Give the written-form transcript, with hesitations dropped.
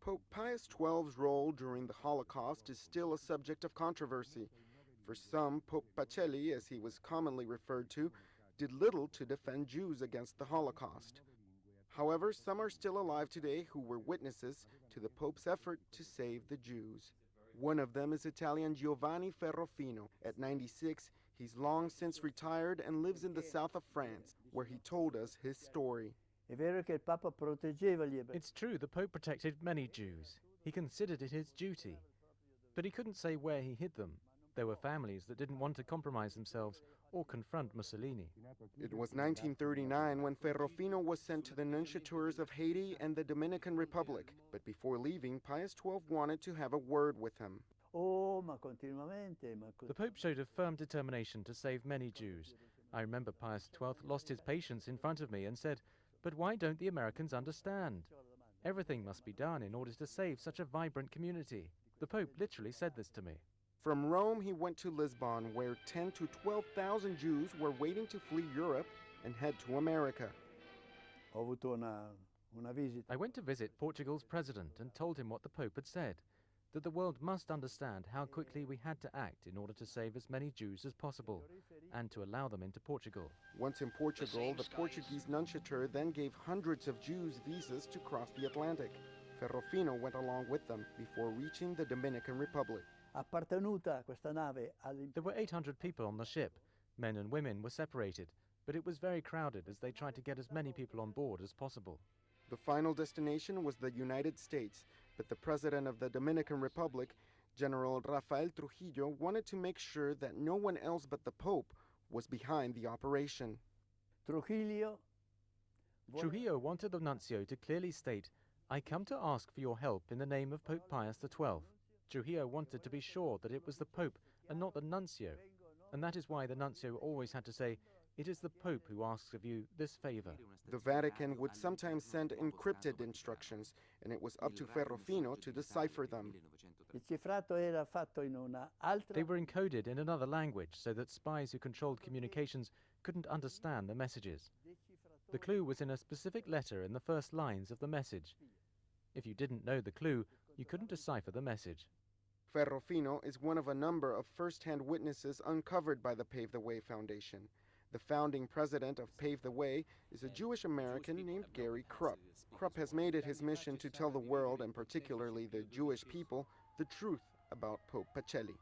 Pope Pius XII's role during the Holocaust is still a subject of controversy. For some, Pope Pacelli, as he was commonly referred to, did little to defend Jews against the Holocaust. However, some are still alive today who were witnesses to the Pope's effort to save the Jews. One of them is Italian Giovanni Ferrofino. At 96, he's long since retired and lives in the south of France, where he told us his story. It's true, the Pope protected many Jews. He considered it his duty. But he couldn't say where he hid them. There were families that didn't want to compromise themselves or confront Mussolini. It was 1939 when Ferrofino was sent to the Nunciatures of Haiti and the Dominican Republic. But before leaving, Pius XII wanted to have a word with him. The Pope showed a firm determination to save many Jews. I remember Pius XII lost his patience in front of me and said, "But why don't the Americans understand? Everything must be done in order to save such a vibrant community." The Pope literally said this to me. From Rome, he went to Lisbon, where 10 to 12,000 Jews were waiting to flee Europe and head to America. I went to visit Portugal's president and told him what the Pope had said, that the world must understand how quickly we had to act in order to save as many Jews as possible and to allow them into Portugal. Once in Portugal, the Portuguese nunciature then gave hundreds of Jews visas to cross the Atlantic. Ferrofino went along with them before reaching the Dominican Republic. There were 800 people on the ship. Men and women were separated, but it was very crowded as they tried to get as many people on board as possible. The final destination was the United States, but the president of the Dominican Republic, General Rafael Trujillo, wanted to make sure that no one else but the Pope was behind the operation. Trujillo wanted the nuncio to clearly state, "I come to ask for your help in the name of Pope Pius XII." Trujillo wanted to be sure that it was the Pope and not the nuncio, and that is why the nuncio always had to say, "It is the Pope who asks of you this favor." The Vatican would sometimes send encrypted instructions, and it was up to Ferrofino to decipher them. They were encoded in another language so that spies who controlled communications couldn't understand the messages. The clue was in a specific letter in the first lines of the message. If you didn't know the clue, you couldn't decipher the message. Ferrofino is one of a number of first-hand witnesses uncovered by the Pave the Way Foundation. The founding president of Pave the Way is a Jewish American named Gary Krupp. Krupp has made it his mission to tell the world, and particularly the Jewish people, the truth about Pope Pacelli.